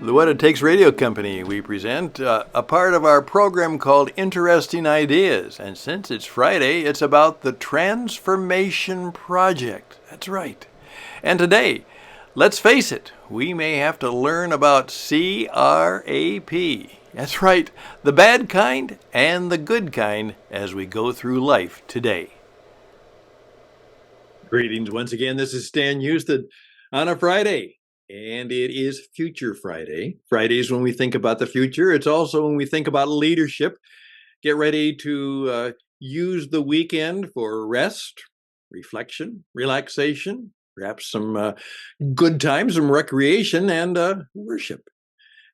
The What It Takes Radio Company, we present a part of our program called Interesting Ideas. And since it's Friday, it's about the Transformation Project. That's right. And today, let's face it, we may have to learn about CRAP. That's right, the bad kind and the good kind as we go through life today. Greetings once again. This is Stan Houston on a Friday. And it is Future Friday. Fridays when we think about the future. It's also when we think about leadership. Get ready to use the weekend for rest, reflection, relaxation, perhaps some good times, some recreation, and worship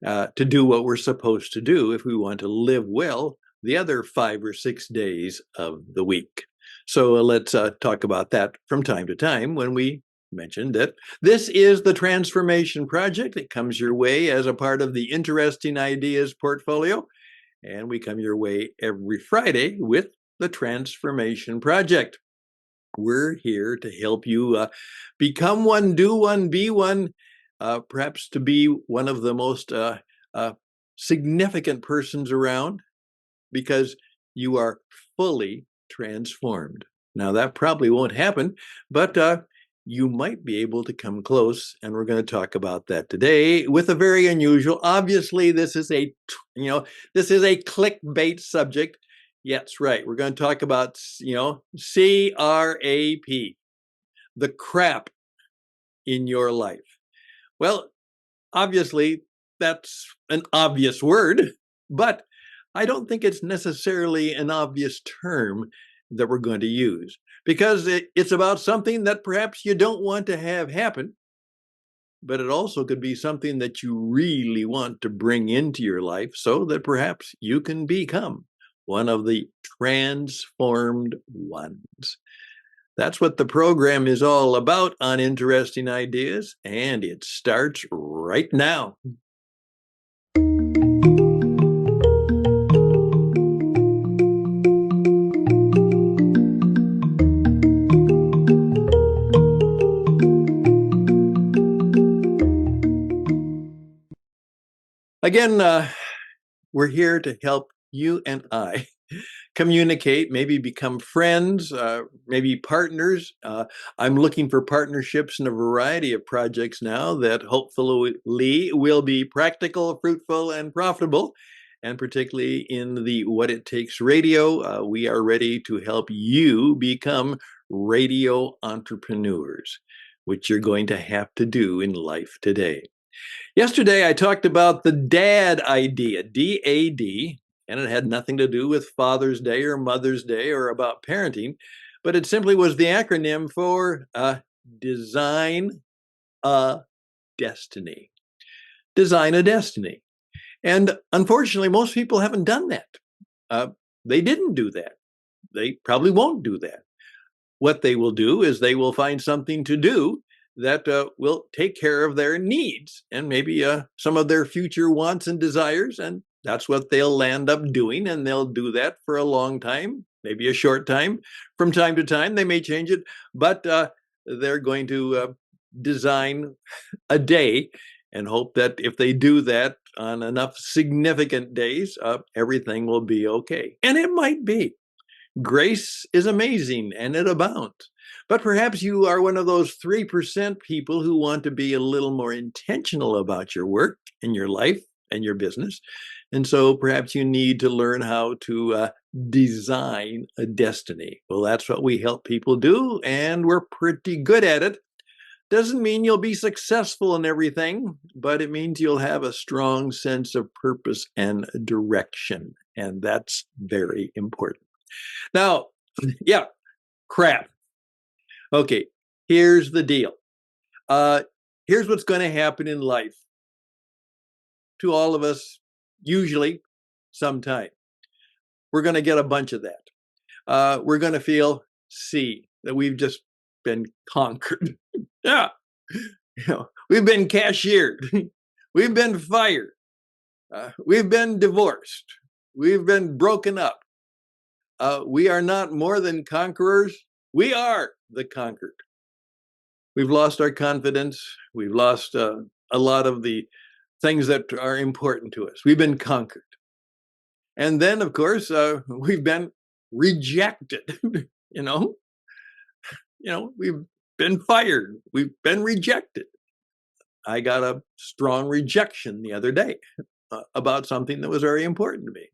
to do what we're supposed to do if we want to live well the other 5 or 6 days of the week. So let's talk about that from time to time when we mentioned that this is the Transformation Project. It comes your way as a part of the Interesting Ideas portfolio, and we come your way every Friday with the Transformation Project. We're here to help you become one, do one, be one, perhaps to be one of the most significant persons around because you are fully transformed. Now, that probably won't happen, but you might be able to come close, and we're going to talk about that today with a very unusual. Obviously, this is a clickbait subject. Yes, right. We're going to talk about CRAP, the crap in your life. Well, obviously, that's an obvious word, but I don't think it's necessarily an obvious term that we're going to use, because it's about something that perhaps you don't want to have happen, but it also could be something that you really want to bring into your life so that perhaps you can become one of the transformed ones. That's what the program is all about on Interesting Ideas, and it starts right now. Again, we're here to help you and I communicate, maybe become friends, maybe partners. I'm looking for partnerships in a variety of projects now that hopefully will be practical, fruitful, and profitable. And particularly in the What It Takes radio, we are ready to help you become radio entrepreneurs, which you're going to have to do in life today. Yesterday, I talked about the DAD idea, DAD, and it had nothing to do with Father's Day or Mother's Day or about parenting, but it simply was the acronym for Design a Destiny. Design a Destiny. And unfortunately, most people haven't done that. They didn't do that. They probably won't do that. What they will do is they will find something to do that will take care of their needs and maybe some of their future wants and desires. And that's what they'll end up doing. And they'll do that for a long time, maybe a short time. From time to time, they may change it, but they're going to design a day and hope that if they do that on enough significant days, everything will be okay. And it might be. Grace is amazing and it abounds. But perhaps you are one of those 3% people who want to be a little more intentional about your work and your life and your business. And so perhaps you need to learn how to design a destiny. Well, that's what we help people do, and we're pretty good at it. Doesn't mean you'll be successful in everything, but it means you'll have a strong sense of purpose and direction. And that's very important. Now, yeah, crap. Okay, here's the deal. Here's what's going to happen in life to all of us, usually, sometime. We're going to get a bunch of that. We're going to feel that we've just been conquered. Yeah, we've been cashiered. We've been fired. We've been divorced. We've been broken up. We are not more than conquerors. We are the conquered. We've lost our confidence. We've lost a lot of the things that are important to us. We've been conquered. And then, of course, we've been rejected. you know, we've been fired. We've been rejected. I got a strong rejection the other day about something that was very important to me.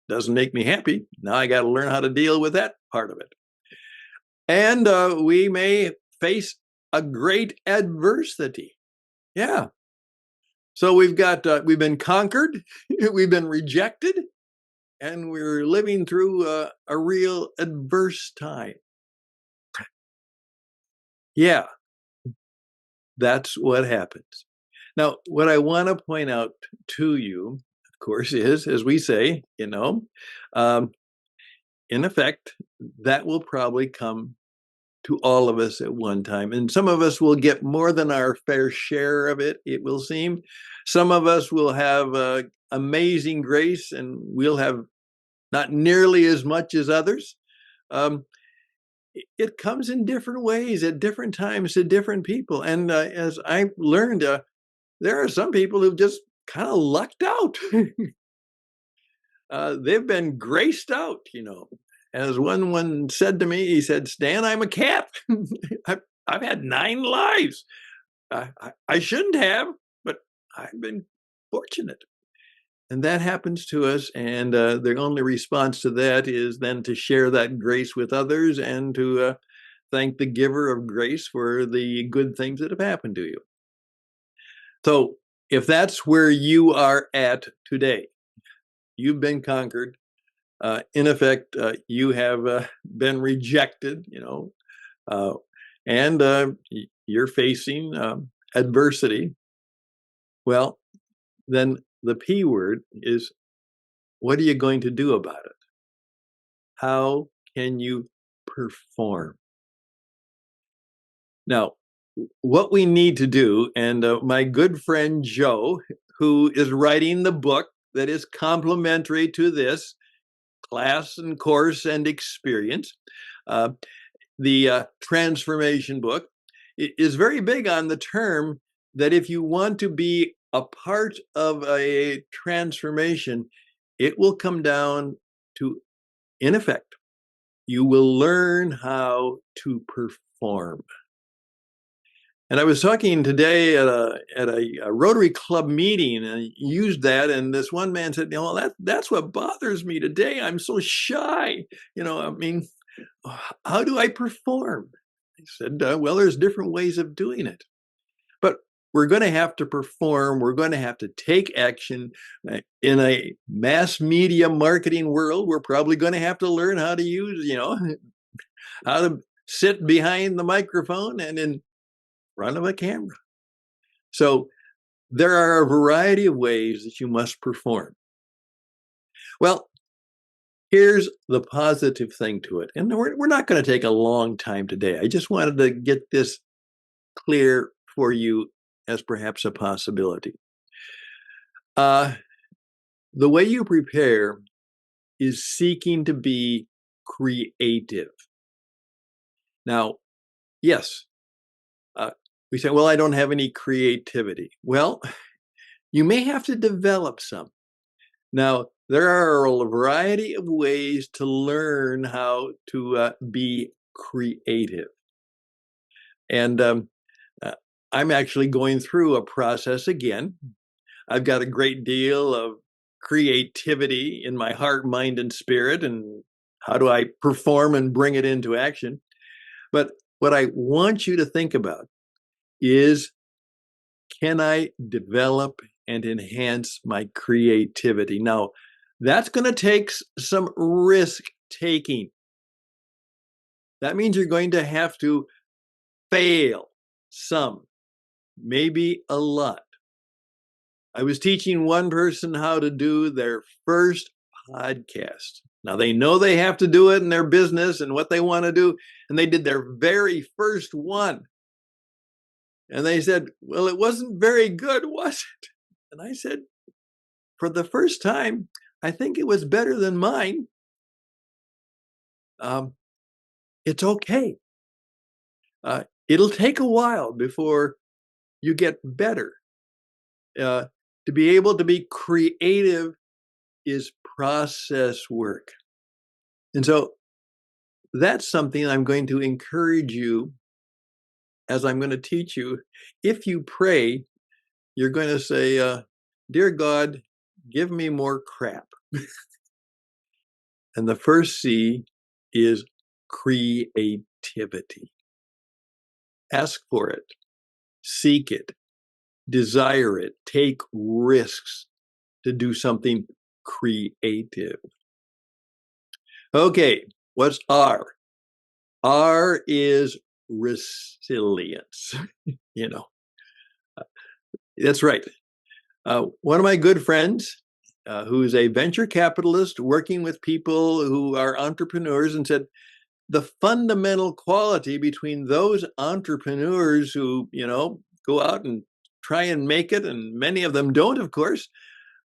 Doesn't make me happy. Now I got to learn how to deal with that part of it. And we may face a great adversity. Yeah. So we've been conquered, we've been rejected, and we're living through a real adverse time. Yeah, that's what happens. Now, what I want to point out to you, of course, is, as we say, um, in effect, that will probably come to all of us at one time. And some of us will get more than our fair share of it, it will seem. Some of us will have amazing grace and we'll have not nearly as much as others. Um, it comes in different ways at different times to different people. And as I've learned, there are some people who've just kind of lucked out. They've been graced out. As one said to me, he said, "Stan, I'm a cat. I've had 9 lives. I shouldn't have, but I've been fortunate." And that happens to us, and the only response to that is then to share that grace with others and to thank the giver of grace for the good things that have happened to you. So if that's where you are at today, you've been conquered. In effect, you have been rejected, uh, and you're facing adversity. Well, then the P word is, what are you going to do about it? How can you perform? Now, what we need to do, and my good friend Joe, who is writing the book that is complementary to this class and course and experience, uh, the transformation book, is very big on the term that if you want to be a part of a transformation, it will come down to, in effect, you will learn how to perform. And I was talking today at a Rotary Club meeting and I used that. And this one man said, that's what bothers me today. I'm so shy. I mean, how do I perform? I said, well, there's different ways of doing it. But we're going to have to perform. We're going to have to take action. In a mass media marketing world, we're probably going to have to learn how to use, how to sit behind the microphone and in front of a camera. So there are a variety of ways that you must perform. Well, here's the positive thing to it. And we're not going to take a long time today. I just wanted to get this clear for you as perhaps a possibility. The way you prepare is seeking to be creative. Now, yes, we say, well, I don't have any creativity. Well, you may have to develop some. Now, there are a variety of ways to learn how to be creative. And I'm actually going through a process again. I've got a great deal of creativity in my heart, mind, and spirit. And how do I perform and bring it into action? But what I want you to think about is, can I develop and enhance my creativity? Now, that's going to take some risk taking. That means you're going to have to fail some, maybe a lot. I was teaching one person how to do their first podcast. Now, they know they have to do it in their business and what they want to do, and they did their very first one. And they said, well, it wasn't very good, was it? And I said, for the first time, I think it was better than mine. It's okay. It'll take a while before you get better. Uh, to be able to be creative is process work. And so that's something I'm going to encourage you as I'm going to teach you. If you pray, you're going to say, Dear God, give me more crap. And the first C is creativity. Ask for it, seek it, desire it, take risks to do something creative. Okay, what's R? R is resilience. You know, that's right. One of my good friends, who's a venture capitalist working with people who are entrepreneurs, and said the fundamental quality between those entrepreneurs who, go out and try and make it, and many of them don't, of course,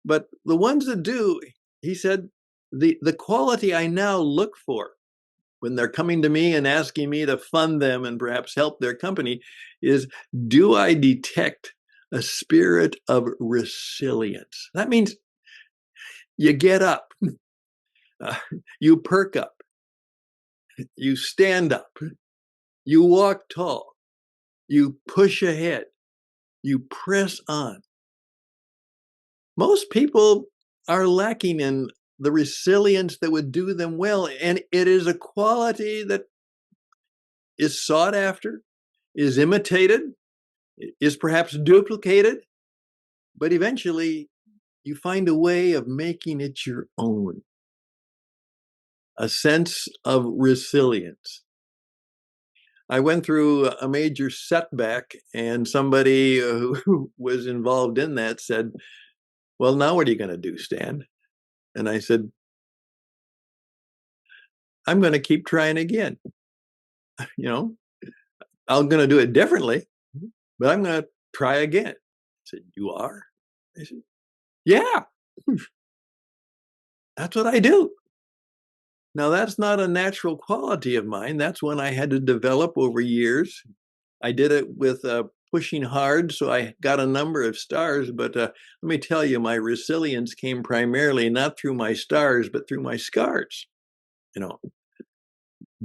but the ones that do, he said, the quality I now look for when they're coming to me and asking me to fund them and perhaps help their company is, do I detect a spirit of resilience? That means you get up, uh, you perk up, you stand up, you walk tall, you push ahead, you press on. Most people are lacking in the resilience that would do them well. And it is a quality that is sought after, is imitated, is perhaps duplicated, but eventually you find a way of making it your own. A sense of resilience. I went through a major setback, and somebody who was involved in that said, Well, now what are you going to do, Stan? And I said, I'm going to keep trying again. You know, I'm going to do it differently, but I'm going to try again. I said, You are? I said, Yeah, that's what I do. Now, that's not a natural quality of mine. That's one I had to develop over years. I did it with pushing hard, so I got a number of stars. But let me tell you, my resilience came primarily not through my stars, but through my scars. You know,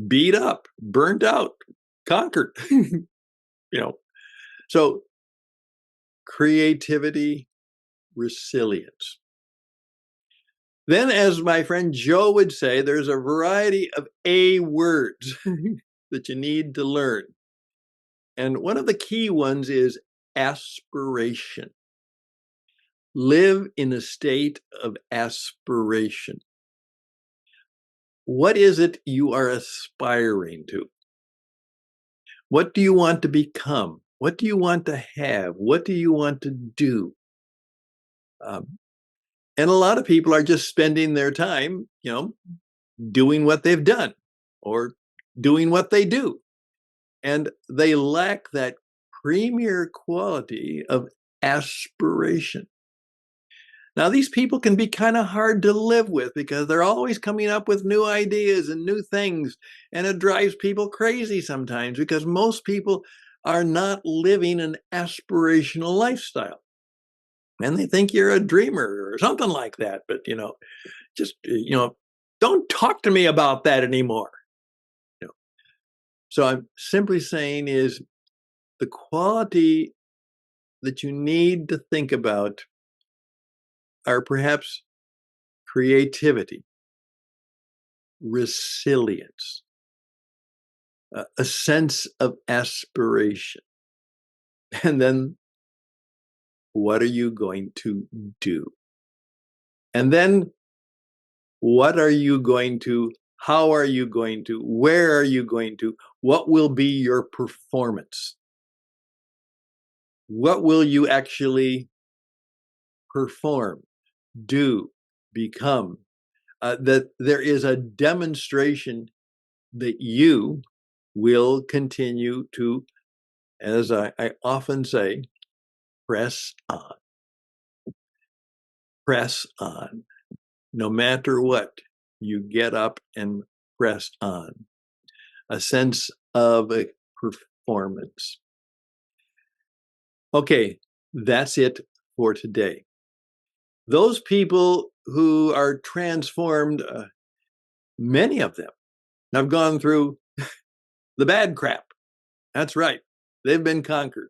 beat up, burnt out, conquered. So creativity, resilience. Then, as my friend Joe would say, there's a variety of A words that you need to learn. And one of the key ones is aspiration. Live in a state of aspiration. What is it you are aspiring to? What do you want to become? What do you want to have? What do you want to do? And a lot of people are just spending their time, doing what they've done or doing what they do. And they lack that premier quality of aspiration. Now, these people can be kind of hard to live with because they're always coming up with new ideas and new things. And it drives people crazy sometimes because most people are not living an aspirational lifestyle. And they think you're a dreamer or something like that. But, just, don't talk to me about that anymore. So I'm simply saying is the quality that you need to think about are perhaps creativity, resilience, a sense of aspiration. And then what are you going to do? And then what are you going to, how are you going to, where are you going to, what will be your performance? What will you actually perform, do, become? That there is a demonstration that you will continue to, as I often say, press on. Press on. No matter what, you get up and press on. A sense of performance. Okay, that's it for today. Those people who are transformed, many of them have gone through the bad crap. That's right. They've been conquered.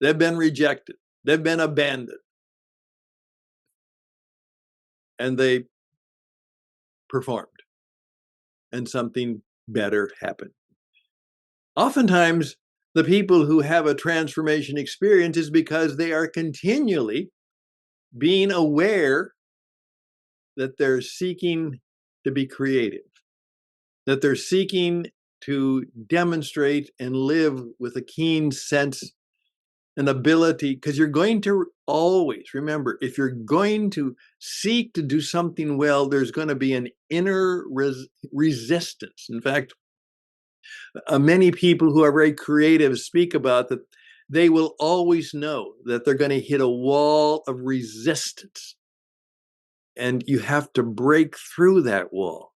They've been rejected. They've been abandoned. And they performed. And something better happened. Oftentimes, the people who have a transformation experience is because they are continually being aware that they're seeking to be creative, that they're seeking to demonstrate and live with a keen sense and ability, because you're going to always remember, if you're going to seek to do something well, there's going to be an inner resistance. In fact, many people who are very creative speak about that they will always know that they're going to hit a wall of resistance. And you have to break through that wall.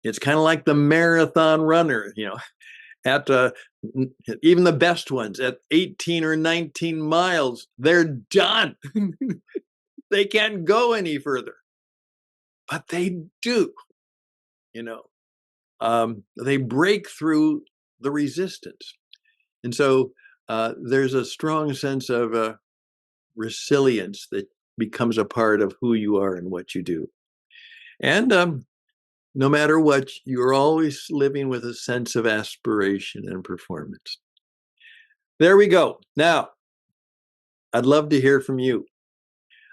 It's kind of like the marathon runner, at even the best ones at 18 or 19 miles, they're done. They can't go any further, but they do, they break through the resistance. And so there's a strong sense of resilience that becomes a part of who you are and what you do. And no matter what, you're always living with a sense of aspiration and performance. There we go. Now, I'd love to hear from you.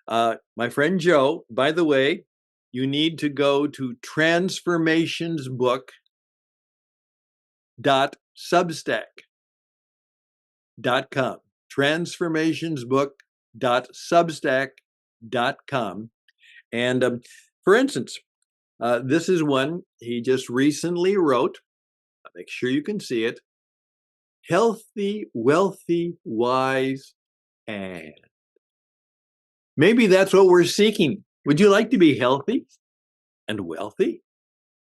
My friend Joe, by the way, you need to go to transformationsbook.substack.com. Transformationsbook.substack.com. And for instance, this is one he just recently wrote. Make sure you can see it. Healthy, wealthy, wise, and maybe that's what we're seeking. Would you like to be healthy and wealthy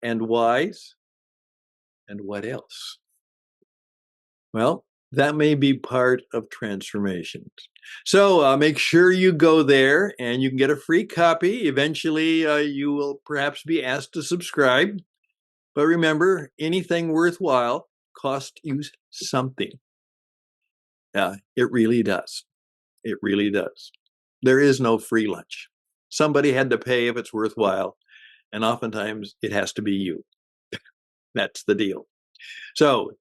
and wise? And what else? Well, that may be part of transformations. So make sure you go there and you can get a free copy. Eventually, you will perhaps be asked to subscribe. But remember, anything worthwhile costs you something. It really does. It really does. There is no free lunch. Somebody had to pay if it's worthwhile. And oftentimes it has to be you. That's the deal. So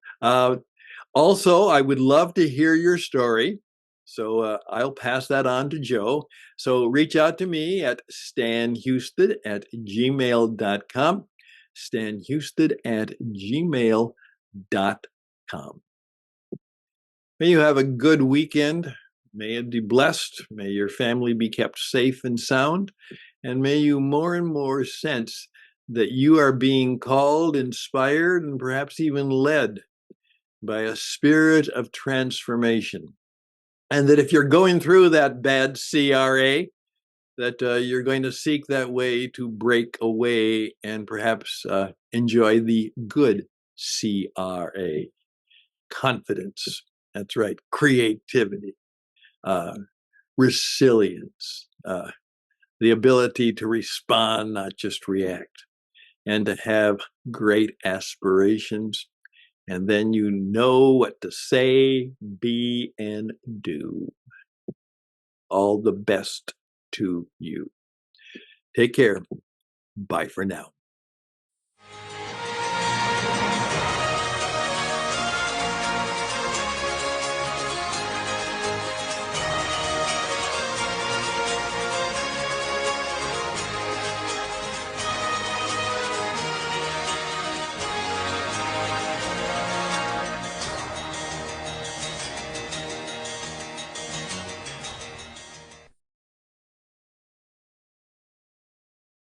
also, I would love to hear your story. So I'll pass that on to Joe. So reach out to me at stanhouston@gmail.com. stanhouston@gmail.com. May you have a good weekend. May it be blessed. May your family be kept safe and sound. And may you more and more sense that you are being called, inspired, and perhaps even led by a spirit of transformation. And that if you're going through that bad CRA, that you're going to seek that way to break away and perhaps enjoy the good CRA. Confidence. That's right. Creativity. Resilience. The ability to respond, not just react. And to have great aspirations. And then you know what to say, be, and do. All the best to you. Take care. Bye for now.